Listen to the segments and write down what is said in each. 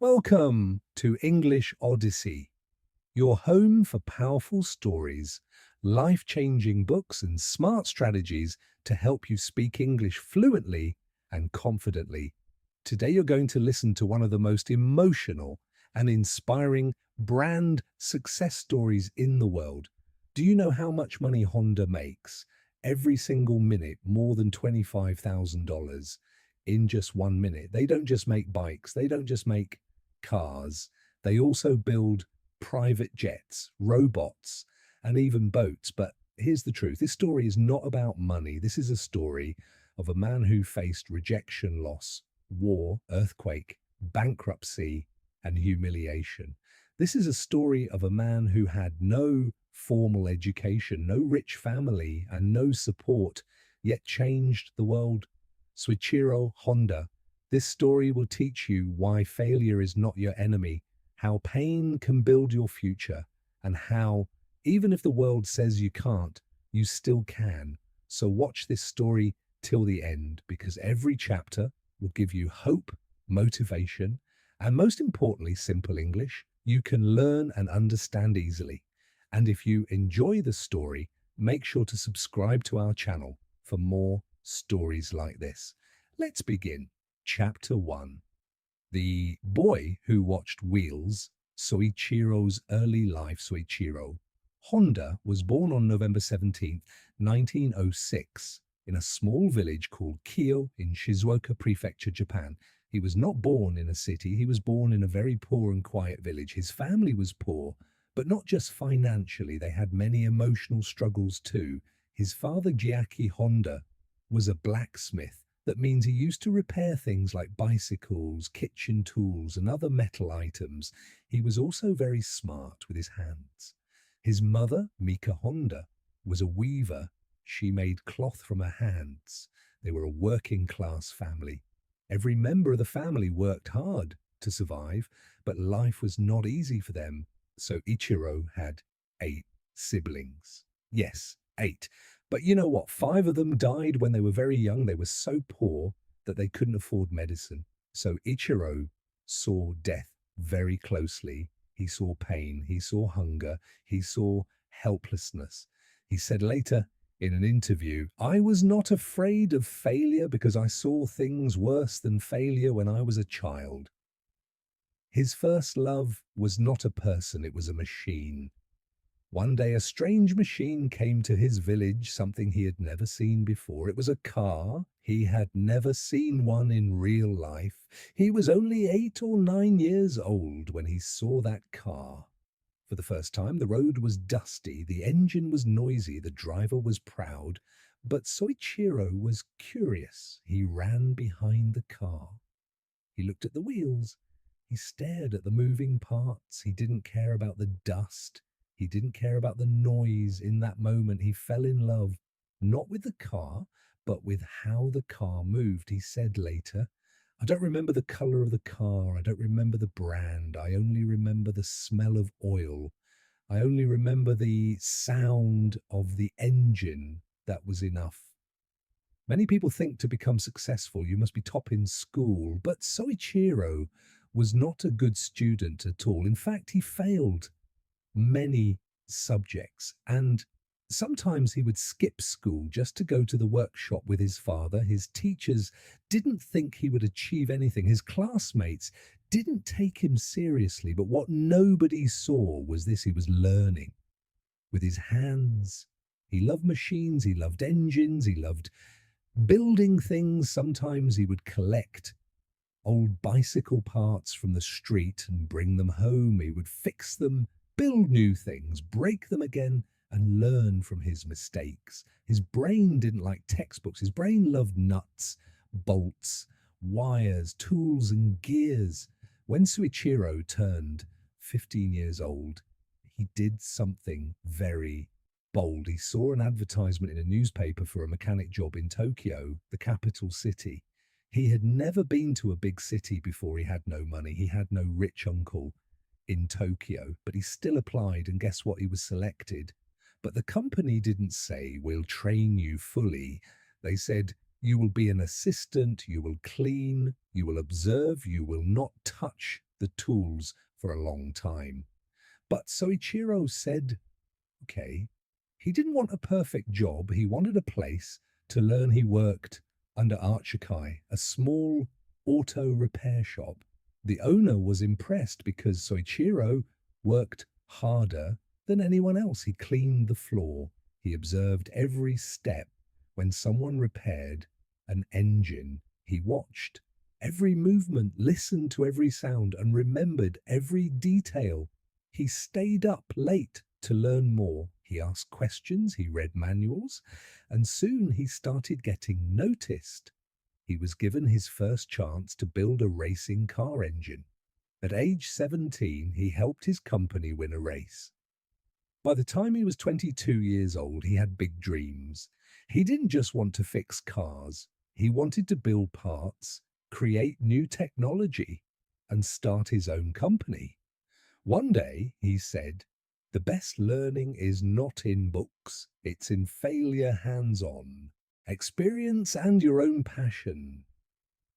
Welcome to English Odyssey, your home for powerful stories, life-changing books, and smart strategies to help you speak English fluently and confidently. Today, you're going to listen to one of the most emotional and inspiring brand success stories in the world. Do you know how much money Honda makes? Every single minute, more than $25,000 in just 1 minute. They don't just make bikes, they don't just make cars, they also build private jets, robots, and even boats. But here's the truth, this story is not about money. This is a story of a man who faced rejection, loss, war, earthquake, bankruptcy, and humiliation. This is a story of a man who had no formal education, no rich family, and no support, yet changed the world. Suichiro Honda. This story will teach you why failure is not your enemy, how pain can build your future, and how, even if the world says you can't, you still can. So watch this story till the end, because every chapter will give you hope, motivation, and most importantly, simple English you can learn and understand easily. And if you enjoy the story, make sure to subscribe to our channel for more stories like this. Let's begin. Chapter 1. The boy who watched Wheels, Soichiro's early life. Soichiro Honda was born on November 17th, 1906, in a small village called Kyo in Shizuoka Prefecture, Japan. He was not born in a city, he was born in a very poor and quiet village. His family was poor, but not just financially, they had many emotional struggles too. His father, Jiaki Honda, was a blacksmith. That means he used to repair things like bicycles, kitchen tools, and other metal items. He was also very smart with his hands. His mother, Mika Honda, was a weaver. She made cloth from her hands. They were a working class family. Every member of the family worked hard to survive, but life was not easy for them. So Ichiro had 8 siblings. Yes, 8. But you know what? 5 of them died when they were very young. They were so poor that they couldn't afford medicine. So Ichiro saw death very closely. He saw pain, he saw hunger, he saw helplessness. He said later in an interview, "I was not afraid of failure because I saw things worse than failure when I was a child." His first love was not a person, it was a machine. One day a strange machine came to his village, something he had never seen before. It was a car. He had never seen one in real life. He was only 8 or 9 years old when he saw that car. For the first time, the road was dusty, the engine was noisy, the driver was proud, but Soichiro was curious. He ran behind the car. He looked at the wheels. He stared at the moving parts. He didn't care about the dust. He didn't care about the noise. In that moment, he fell in love, not with the car, but with how the car moved. He said later, "I don't remember the color of the car. I don't remember the brand. I only remember the smell of oil. I only remember the sound of the engine. That was enough." Many people think to become successful, you must be top in school, but Soichiro was not a good student at all. In fact, he failed many subjects, and sometimes he would skip school just to go to the workshop with his father. His teachers didn't think he would achieve anything. His classmates didn't take him seriously, but what nobody saw was this: he was learning with his hands. He loved machines, he loved engines, he loved building things. Sometimes he would collect old bicycle parts from the street and bring them home. He would fix them, build new things, break them again, and learn from his mistakes. His brain didn't like textbooks. His brain loved nuts, bolts, wires, tools, and gears. When Suichiro turned 15 years old, he did something very bold. He saw an advertisement in a newspaper for a mechanic job in Tokyo, the capital city. He had never been to a big city before. He had no money. He had no rich uncle in Tokyo, but he still applied, and guess what? He was selected. But the company didn't say, "We'll train you fully." They said, "You will be an assistant, you will clean, you will observe, you will not touch the tools for a long time. But Soichiro said, okay, he didn't want a perfect job. He wanted a place to learn. He worked under Archikai, a small auto repair shop. The owner was impressed because Soichiro worked harder than anyone else. He cleaned the floor. He observed every step. When someone repaired an engine, he watched every movement, listened to every sound, and remembered every detail. He stayed up late to learn more. He asked questions, he read manuals, and soon he started getting noticed. He was given his first chance to build a racing car engine. At age 17, he helped his company win a race. By the time he was 22 years old, he had big dreams. He didn't just want to fix cars, he wanted to build parts, create new technology, and start his own company. One day, he said, "The best learning is not in books, it's in failure hands-on, experience and your own passion."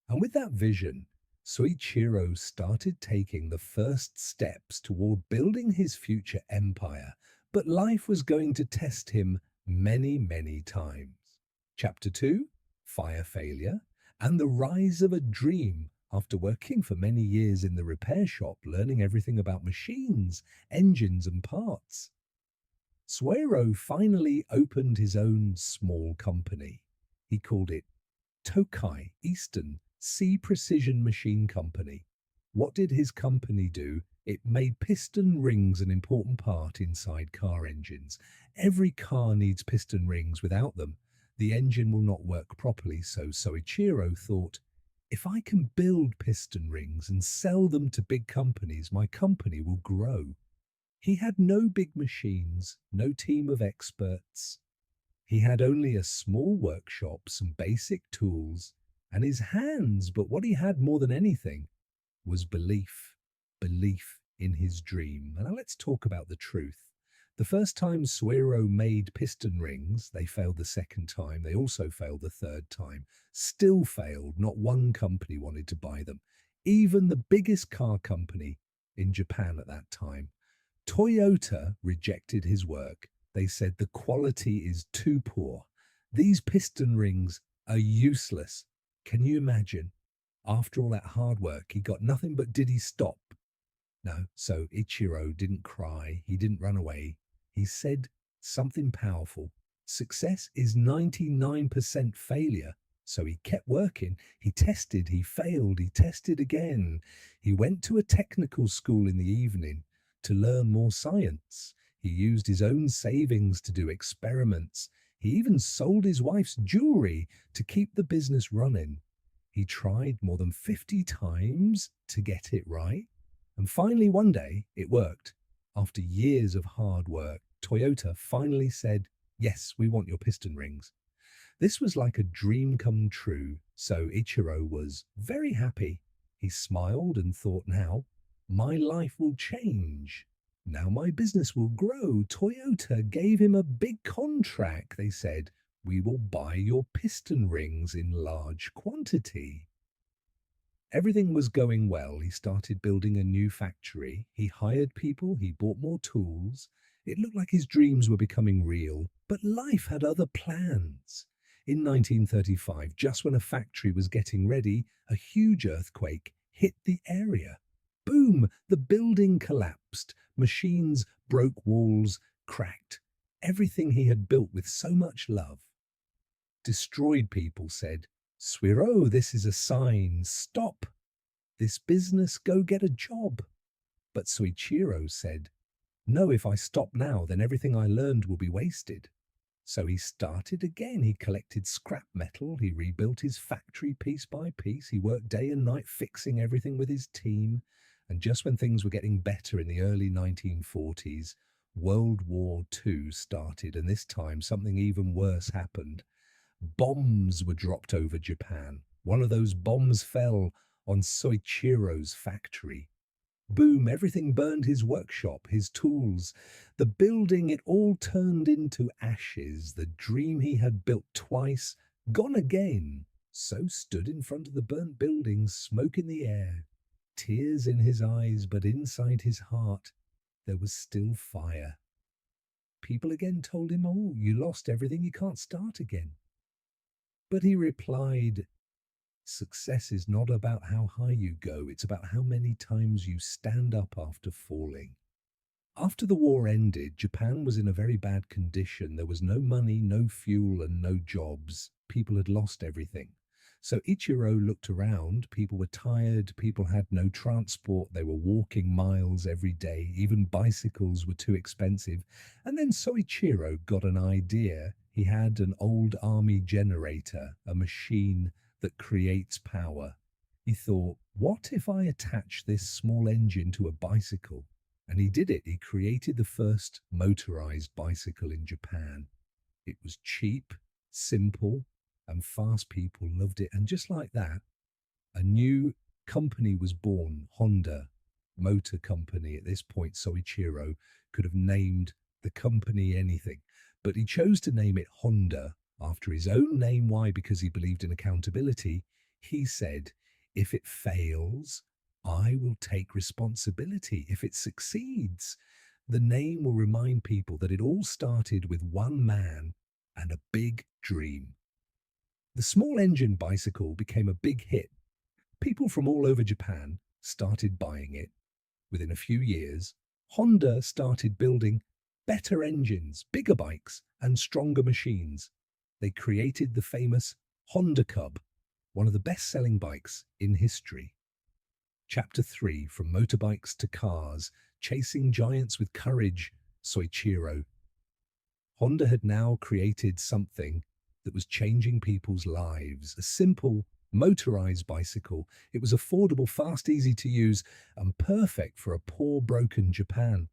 And with that vision, Soichiro started taking the first steps toward building his future empire, but life was going to test him many, many times. Chapter 2, Fire Failure, and the Rise of a Dream. After working for many years in the repair shop, learning everything about machines, engines, and parts, Suero finally opened his own small company. He called it Tokai Eastern Sea Precision Machine Company. What did his company do? It made piston rings an important part inside car engines. Every car needs piston rings. Without them, the engine will not work properly. So Soichiro thought, if I can build piston rings and sell them to big companies, my company will grow. He had no big machines, no team of experts. He had only a small workshop, some basic tools, and his hands. But what he had more than anything was belief in his dream. And now let's talk about the truth. The first time Suero made piston rings, they failed the second time. They also failed the third time. Still failed. Not one company wanted to buy them. Even the biggest car company in Japan at that time. Toyota rejected his work. They said the quality is too poor. These piston rings are useless. Can you imagine? After all that hard work, he got nothing. But did he stop? No. So Ichiro didn't cry. He didn't run away. He said something powerful. Success is 99% failure. So he kept working. He tested. He failed. He tested again. He went to a technical school in the evening to learn more science. He used his own savings to do experiments. He even sold his wife's jewelry to keep the business running. He tried more than 50 times to get it right. And finally, one day, it worked. After years of hard work, Toyota finally said, "Yes, we want your piston rings." This was like a dream come true, so Ichiro was very happy. He smiled and thought, now, my life will change. Now my business will grow. Toyota gave him a big contract. They said, "We will buy your piston rings in large quantity." Everything was going well. He started building a new factory. He hired people. He bought more tools. It looked like his dreams were becoming real, but life had other plans. In 1935, just when a factory was getting ready, a huge earthquake hit the area. Boom! The building collapsed. Machines broke, walls cracked. Everything he had built with so much love destroyed. People said, "Suero, this is a sign. Stop this business. Go get a job." But Soichiro said, "No, if I stop now, then everything I learned will be wasted." So he started again. He collected scrap metal. He rebuilt his factory piece by piece. He worked day and night fixing everything with his team. And just when things were getting better in the early 1940s, World War II started. And this time something even worse happened. Bombs were dropped over Japan. One of those bombs fell on Soichiro's factory. Boom, everything burned. His workshop, his tools, the building, it all turned into ashes. The dream he had built twice, gone again. So stood in front of the burnt building, smoke in the air. tears in his eyes, but inside his heart there was still fire. People again told him, "Oh, you lost everything, you can't start again." But he replied, "Success is not about how high you go, it's about how many times you stand up after falling." After the war ended, Japan was in a very bad condition. There was no money, no fuel, and no jobs. People had lost everything. So Ichiro looked around. People were tired. People had no transport. They were walking miles every day. Even bicycles were too expensive. And then Soichiro got an idea. He had an old army generator, a machine that creates power. He thought, what if I attach this small engine to a bicycle? And he did it. He created the first motorized bicycle in Japan. It was cheap, simple, and fast. People loved it. And just like that, a new company was born, Honda Motor Company. At this point, Soichiro could have named the company anything, but he chose to name it Honda after his own name. Why? Because he believed in accountability. He said, if it fails, I will take responsibility. If it succeeds, the name will remind people that it all started with one man and a big dream. The small engine bicycle became a big hit. People from all over Japan started buying it. Within a few years, Honda started building better engines, bigger bikes, and stronger machines. They created the famous Honda Cub, one of the best-selling bikes in history. Chapter 3, From Motorbikes to Cars, Chasing Giants with Courage, Soichiro. Honda had now created something that was changing people's lives. A simple, motorized bicycle. It was affordable, fast, easy to use, and perfect for a poor, broken Japan.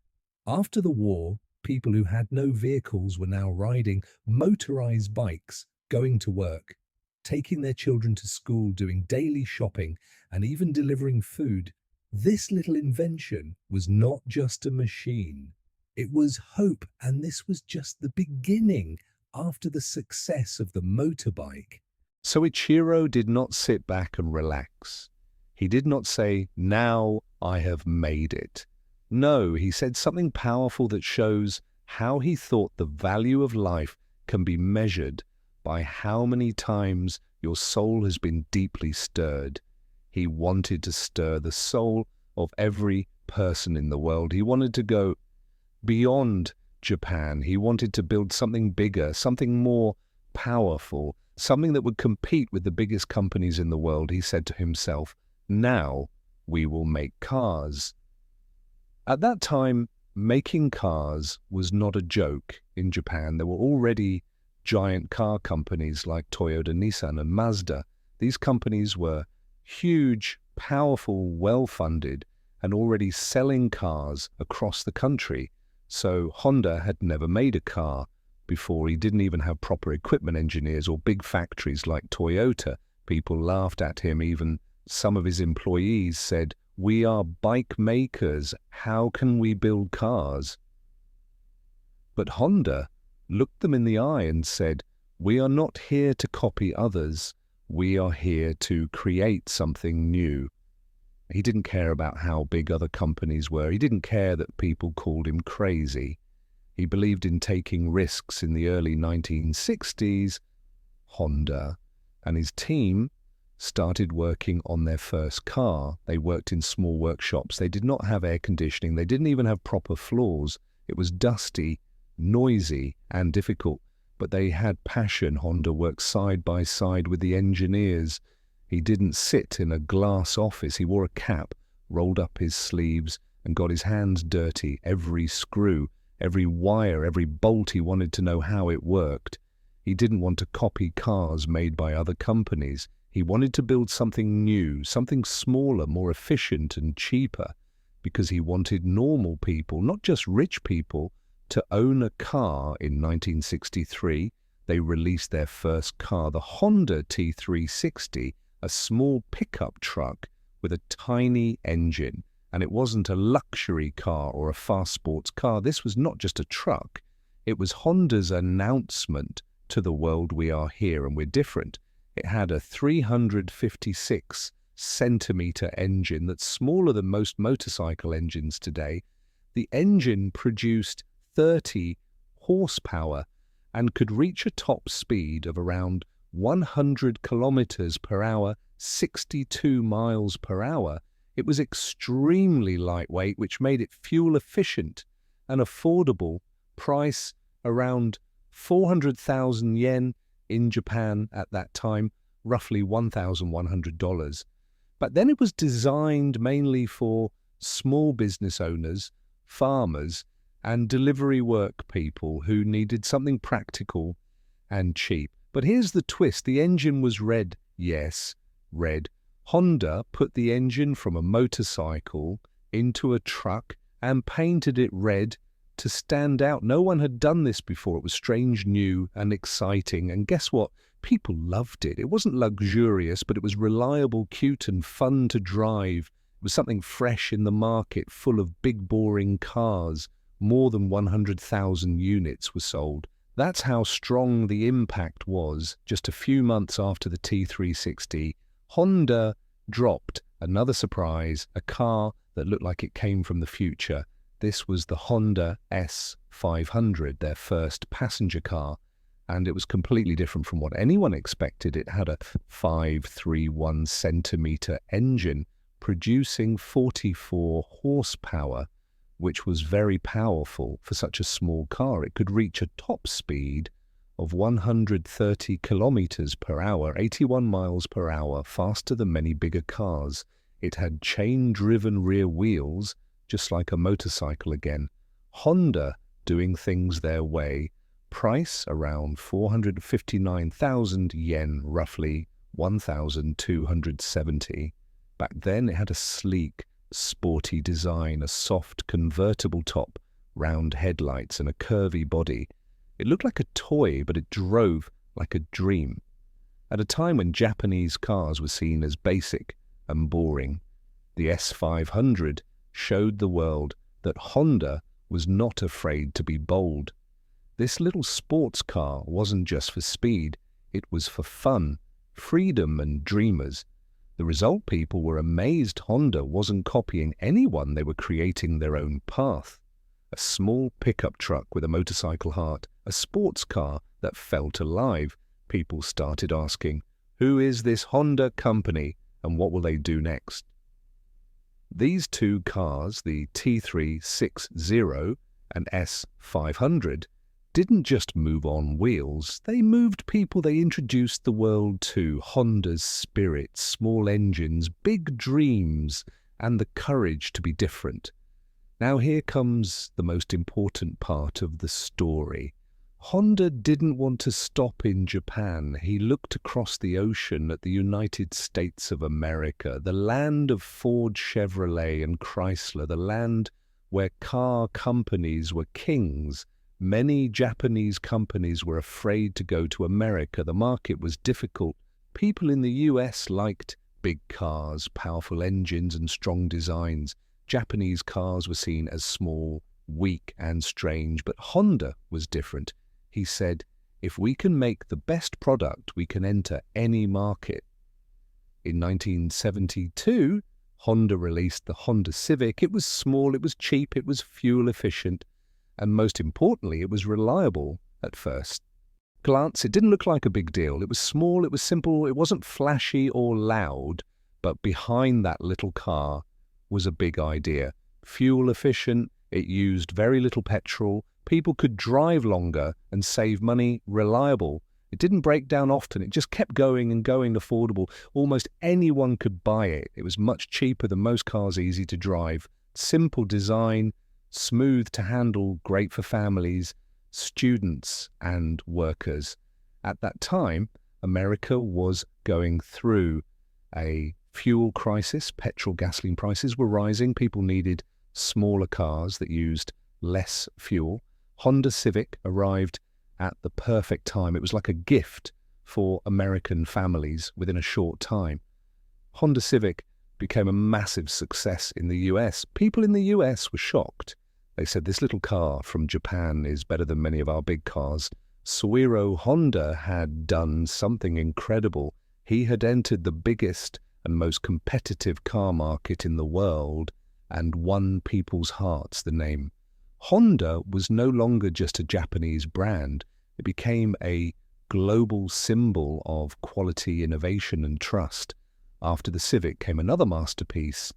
After the war, people who had no vehicles were now riding motorized bikes, going to work, taking their children to school, doing daily shopping, and even delivering food. This little invention was not just a machine. It was hope, and this was just the beginning after the success of the motorbike. Soichiro did not sit back and relax. He did not say, "Now I have made it." No, he said something powerful that shows how he thought the value of life can be measured by how many times your soul has been deeply stirred. He wanted to stir the soul of every person in the world. He wanted to go beyond Japan. He wanted to build something bigger, something more powerful, something that would compete with the biggest companies in the world. He said to himself, "Now we will make cars." At that time, making cars was not a joke in Japan. There were already giant car companies like Toyota, Nissan, and Mazda. These companies were huge, powerful, well-funded, and already selling cars across the country. So Honda had never made a car before. He didn't even have proper equipment engineers or big factories like Toyota. People laughed at him. Even some of his employees said, "We are bike makers. How can we build cars?" But Honda looked them in the eye and said, "We are not here to copy others. We are here to create something new." He didn't care about how big other companies were. He didn't care that people called him crazy. He believed in taking risks. In the early 1960s, Honda and his team started working on their first car. They worked in small workshops. They did not have air conditioning. They didn't even have proper floors. It was dusty, noisy, and difficult. But they had passion. Honda worked side by side with the engineers. He didn't sit in a glass office. He wore a cap, rolled up his sleeves, and got his hands dirty. Every screw, every wire, every bolt, he wanted to know how it worked. He didn't want to copy cars made by other companies. He wanted to build something new, something smaller, more efficient and cheaper, because he wanted normal people, not just rich people, to own a car. In 1963, they released their first car, the Honda T360, a small pickup truck with a tiny engine. And it wasn't a luxury car or a fast sports car. This was not just a truck. It was Honda's announcement to the world, we are here and we're different. It had a 356 centimeter engine that's smaller than most motorcycle engines today. The engine produced 30 horsepower and could reach a top speed of around 100 kilometers per hour, 62 miles per hour. It was extremely lightweight, which made it fuel efficient and affordable. Price around 400,000 yen in Japan at that time, roughly $1,100. But then it was designed mainly for small business owners, farmers, and delivery work people who needed something practical and cheap. But here's the twist. The engine was red. Yes, red. Honda put the engine from a motorcycle into a truck and painted it red to stand out. No one had done this before. It was strange, new, and exciting. And guess what? People loved it. It wasn't luxurious, but it was reliable, cute, and fun to drive. It was something fresh in the market, full of big, boring cars. More than 100,000 units were sold. That's how strong the impact was. Just a few months after the T360, Honda dropped another surprise, a car that looked like it came from the future. This was the Honda S500, their first passenger car, and it was completely different from what anyone expected. It had a 531 centimeter engine producing 44 horsepower, which was very powerful for such a small car. It could reach a top speed of 130 kilometers per hour, 81 miles per hour, faster than many bigger cars. It had chain-driven rear wheels, just like a motorcycle again. Honda doing things their way. Price around 459,000 yen, roughly 1,270. Back then it had a sleek, sporty design, a soft convertible top, round headlights and a curvy body. It looked like a toy, but it drove like a dream. At a time when Japanese cars were seen as basic and boring, the S500 showed the world that Honda was not afraid to be bold. This little sports car wasn't just for speed, it was for fun, freedom and dreamers. The result, people were amazed Honda wasn't copying anyone, they were creating their own path. A small pickup truck with a motorcycle heart, a sports car that felt alive. People started asking, who is this Honda company and what will they do next? These two cars, the T360 and S500, didn't just move on wheels, they moved people. They introduced the world to Honda's spirit, small engines, big dreams, and the courage to be different. Now here comes the most important part of the story. Honda didn't want to stop in Japan. He looked across the ocean at the United States of America, the land of Ford, Chevrolet, and Chrysler, the land where car companies were kings. Many Japanese companies were afraid to go to America. The market was difficult. People in the US liked big cars, powerful engines, and strong designs. Japanese cars were seen as small, weak, and strange, but Honda was different. He said, if we can make the best product, we can enter any market. In 1972, Honda released the Honda Civic. It was small, it was cheap, it was fuel efficient. And most importantly, it was reliable at first glance. It didn't look like a big deal. It was small, it was simple, it wasn't flashy or loud, but behind that little car was a big idea. Fuel efficient, it used very little petrol, people could drive longer and save money, reliable. It didn't break down often, it just kept going and going, affordable. Almost anyone could buy it. It was much cheaper than most cars, easy to drive. Simple design, smooth to handle, great for families, students and workers. At that time, America was going through a fuel crisis. Petrol, gasoline prices were rising. People needed smaller cars that used less fuel. Honda Civic arrived at the perfect time. It was like a gift for American families within a short time. Honda Civic became a massive success in the US. People in the US were shocked. They said, this little car from Japan is better than many of our big cars. Soichiro Honda had done something incredible. He had entered the biggest and most competitive car market in the world and won people's hearts. The name Honda was no longer just a Japanese brand. It became a global symbol of quality, innovation, and trust. After the Civic came another masterpiece.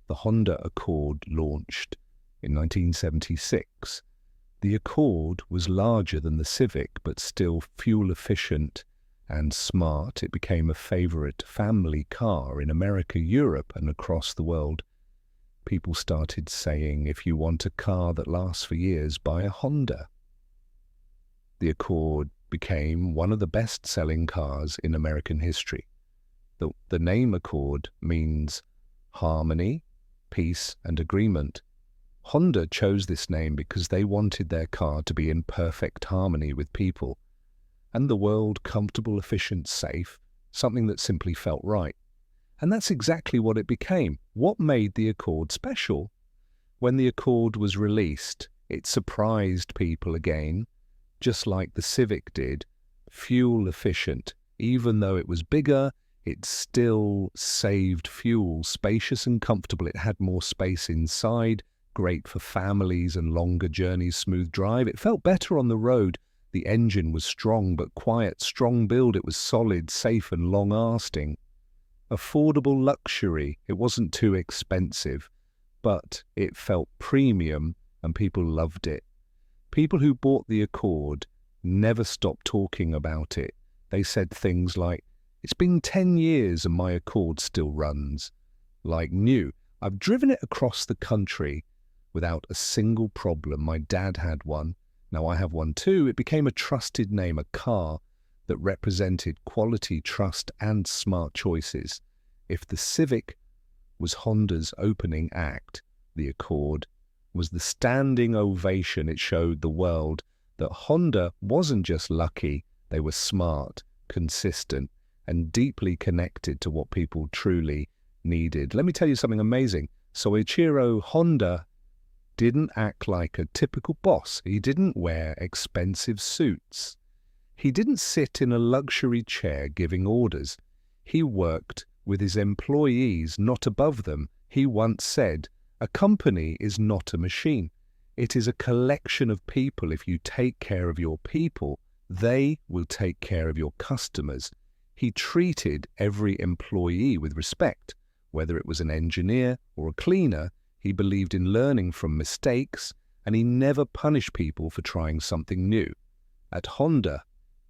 The Honda Accord launched in 1976. The Accord was larger than the Civic, but still fuel-efficient and smart. It became a favorite family car in America, Europe, and across the world. People started saying, if you want a car that lasts for years, buy a Honda. The Accord became one of the best-selling cars in American history. The name Accord means harmony, peace, and agreement. Honda chose this name because they wanted their car to be in perfect harmony with people and the world, comfortable, efficient, safe, something that simply felt right. And that's exactly what it became. What made the Accord special? When the Accord was released, it surprised people again, just like the Civic did. Fuel efficient. Even though it was bigger, it still saved fuel. Spacious and comfortable. It had more space inside. Great for families and longer journeys, smooth drive. It felt better on the road. The engine was strong but quiet, strong build. It was solid, safe and long-lasting. Affordable luxury. It wasn't too expensive, but it felt premium and people loved it. People who bought the Accord never stopped talking about it. They said things like, it's been 10 years and my Accord still runs like new. I've driven it across the country without a single problem. My dad had one. Now I have one too. It became a trusted name, a car that represented quality, trust, and smart choices. If the Civic was Honda's opening act, the Accord was the standing ovation. It showed the world that Honda wasn't just lucky, they were smart, consistent, and deeply connected to what people truly needed. Let me tell you something amazing. Soichiro Honda didn't act like a typical boss. He didn't wear expensive suits. He didn't sit in a luxury chair giving orders. He worked with his employees, not above them. He once said, a company is not a machine. It is a collection of people. If you take care of your people, they will take care of your customers. He treated every employee with respect, whether it was an engineer or a cleaner. He believed in learning from mistakes, and he never punished people for trying something new. At Honda,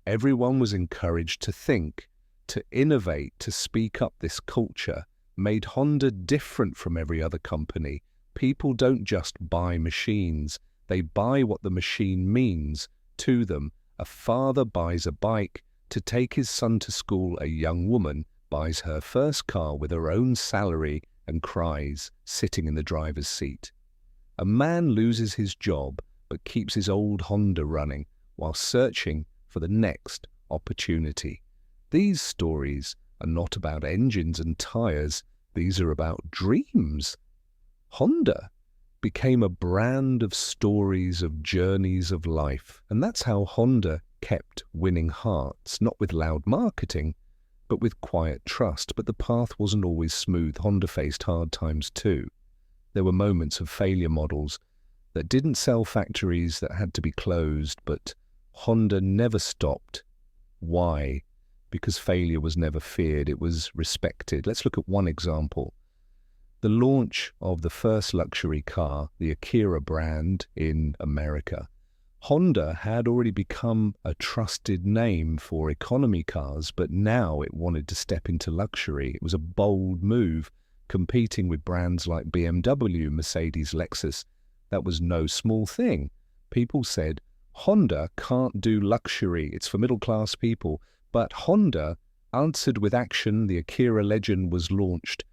everyone was encouraged to think, to innovate, to speak up. This culture made Honda different from every other company. People don't just buy machines, they buy what the machine means to them. A father buys a bike to take his son to school. A young woman buys her first car with her own salary and cries, sitting in the driver's seat. A man loses his job but keeps his old Honda running while searching for the next opportunity. These stories are not about engines and tires. These are about dreams. Honda became a brand of stories, of journeys of life. And that's how Honda kept winning hearts, not with loud marketing, but with quiet trust. But the path wasn't always smooth. Honda faced hard times too. There were moments of failure, models that didn't sell, factories that had to be closed, but Honda never stopped. Why? Because failure was never feared, it was respected. Let's look at one example. The launch of the first luxury car, the Akira brand in America. Honda had already become a trusted name for economy cars, but now it wanted to step into luxury. It was a bold move, competing with brands like BMW, Mercedes, Lexus. That was no small thing. People said, Honda can't do luxury, it's for middle-class people. But Honda answered with action. The Akira Legend was launched.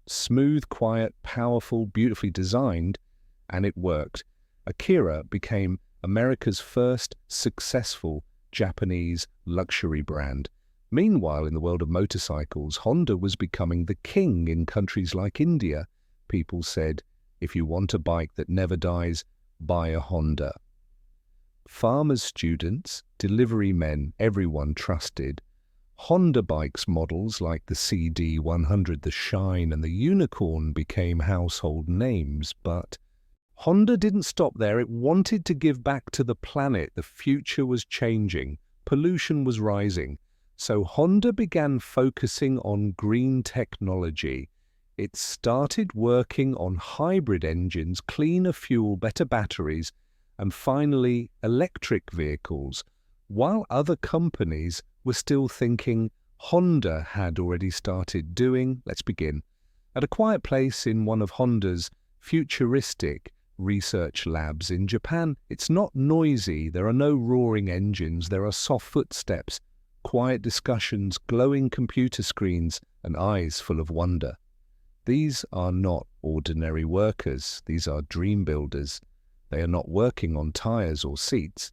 Smooth, quiet, powerful, beautifully designed, and it worked. Akira became America's first successful Japanese luxury brand. Meanwhile, in the world of motorcycles, Honda was becoming the king in countries like India. People said, if you want a bike that never dies, buy a Honda. Farmers, students, delivery men, everyone trusted. Honda bikes models like the CD100, the Shine, and the Unicorn became household names, but Honda didn't stop there. It wanted to give back to the planet. The future was changing. Pollution was rising. So Honda began focusing on green technology. It started working on hybrid engines, cleaner fuel, better batteries, and finally electric vehicles, while other companies were still thinking. Honda had already started doing. Let's begin. At a quiet place in one of Honda's futuristic research labs in Japan, it's not noisy. There are no roaring engines. There are soft footsteps, quiet discussions, glowing computer screens, and eyes full of wonder. These are not ordinary workers. These are dream builders. They are not working on tires or seats.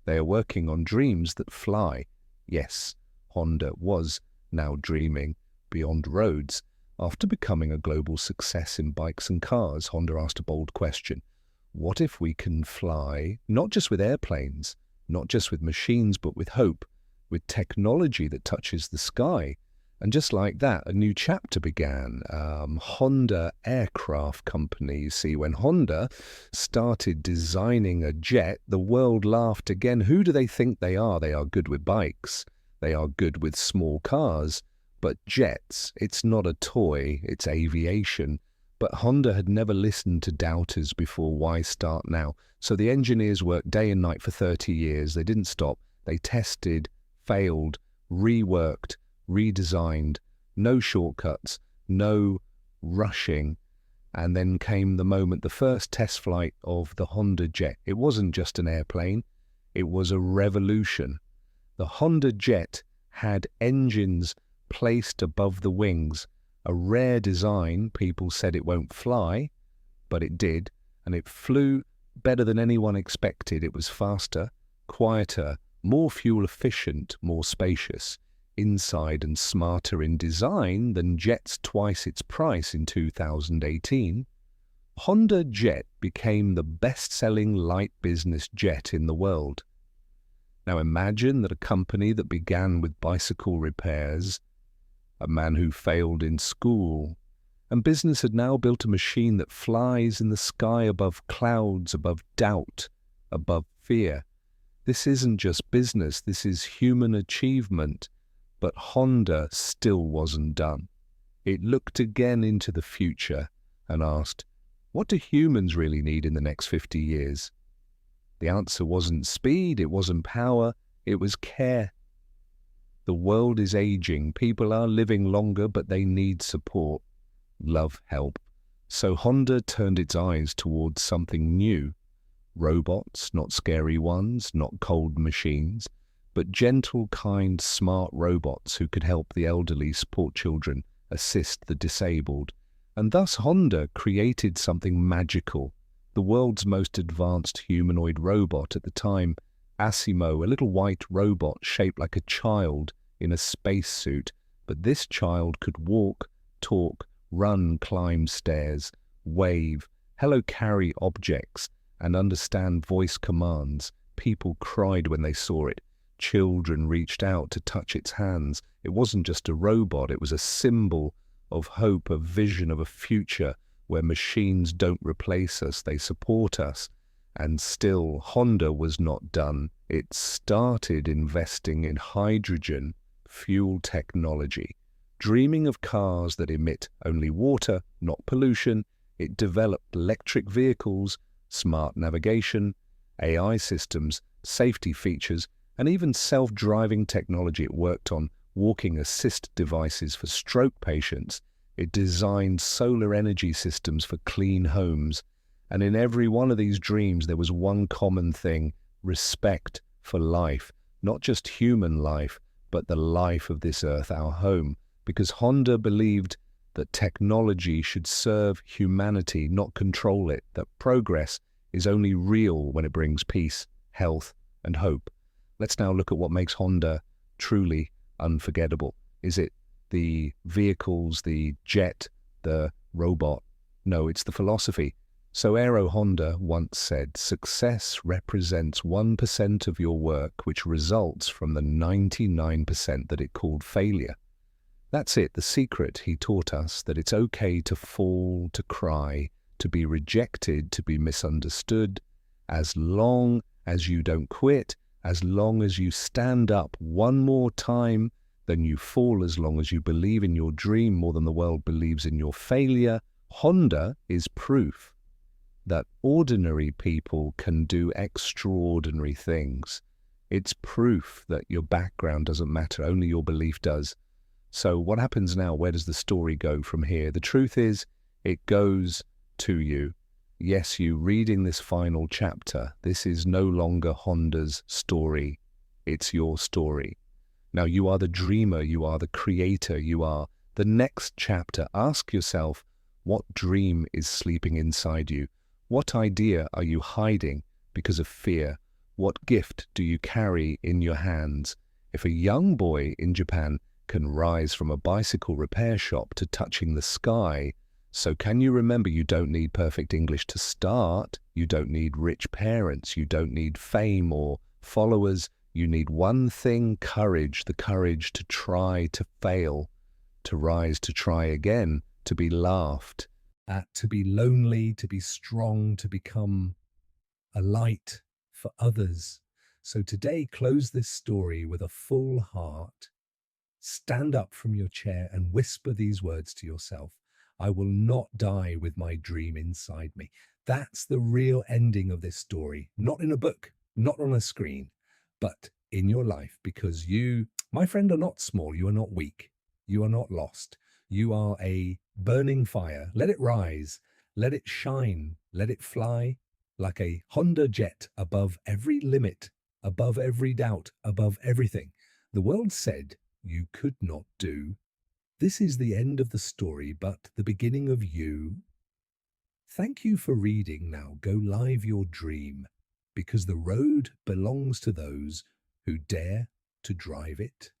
They are working on dreams that fly. Yes, Honda was now dreaming beyond roads. After becoming a global success in bikes and cars, Honda asked a bold question. What if we can fly, not just with airplanes, not just with machines, but with hope, with technology that touches the sky? And just like that, a new chapter began. Honda Aircraft Company. You see, when Honda started designing a jet, the world laughed again. Who do they think they are? They are good with bikes. They are good with small cars. But jets, it's not a toy, it's aviation. But Honda had never listened to doubters before. Why start now? So the engineers worked day and night for 30 years. They didn't stop. They tested, failed, reworked, redesigned, no shortcuts, no rushing. And then came the moment, the first test flight of the Honda Jet. It wasn't just an airplane, it was a revolution. The Honda Jet had engines placed above the wings, a rare design. People said it won't fly, but it did, and it flew better than anyone expected. It was faster, quieter, more fuel efficient, more spacious inside, and smarter in design than jets twice its price in 2018. Honda Jet became the best-selling light business jet in the world. Now imagine that a company that began with bicycle repairs, a man who failed in school, and business had now built a machine that flies in the sky above clouds, above doubt, above fear. This isn't just business, this is human achievement. But Honda still wasn't done. It looked again into the future and asked, what do humans really need in the next 50 years? The answer wasn't speed, it wasn't power, it was care. The world is aging, people are living longer, but they need support, love, help. So Honda turned its eyes towards something new. Robots, not scary ones, not cold machines, but gentle, kind, smart robots who could help the elderly, support children, assist the disabled. And thus Honda created something magical, the world's most advanced humanoid robot at the time, Asimo, a little white robot shaped like a child in a spacesuit. But this child could walk, talk, run, climb stairs, wave, carry objects, and understand voice commands. People cried when they saw it. Children reached out to touch its hands. It wasn't just a robot, it was a symbol of hope, a vision of a future where machines don't replace us, they support us. And still, Honda was not done. It started investing in hydrogen fuel technology. Dreaming of cars that emit only water, not pollution, it developed electric vehicles, smart navigation, AI systems, safety features, and even self-driving technology. It worked on walking assist devices for stroke patients. It designed solar energy systems for clean homes. And in every one of these dreams, there was one common thing: respect for life, not just human life, but the life of this earth, our home. Because Honda believed that technology should serve humanity, not control it, that progress is only real when it brings peace, health, and hope. Let's now look at what makes Honda truly unforgettable. Is it the vehicles, the jet, the robot? No, it's the philosophy. So Aero Honda once said, success represents 1% of your work which results from the 99% that it called failure. That's it, the secret. He taught us that it's okay to fall, to cry, to be rejected, to be misunderstood, as long as you don't quit, as long as you stand up one more time, then you fall, as long as you believe in your dream more than the world believes in your failure. Honda is proof that ordinary people can do extraordinary things. It's proof that your background doesn't matter, only your belief does. So what happens now? Where does the story go from here? The truth is, it goes to you. Yes, you reading this final chapter. This is no longer Honda's story. It's your story. Now you are the dreamer, you are the creator, you are the next chapter. Ask yourself, what dream is sleeping inside you? What idea are you hiding because of fear? What gift do you carry in your hands? If a young boy in Japan can rise from a bicycle repair shop to touching the sky, so can you remember, you don't need perfect English to start. You don't need rich parents. You don't need fame or followers. You need one thing, courage, the courage to try, to fail, to rise, to try again, to be laughed at, to be lonely, to be strong, to become a light for others. So today, close this story with a full heart. Stand up from your chair and whisper these words to yourself. I will not die with my dream inside me. That's the real ending of this story. Not in a book, not on a screen, but in your life, because you, my friend, are not small. You are not weak. You are not lost. You are a burning fire. Let it rise. Let it shine. Let it fly like a Honda jet above every limit, above every doubt, above everything the world said you could not do. This is the end of the story, but the beginning of you. Thank you for reading. Now go live your dream, because the road belongs to those who dare to drive it.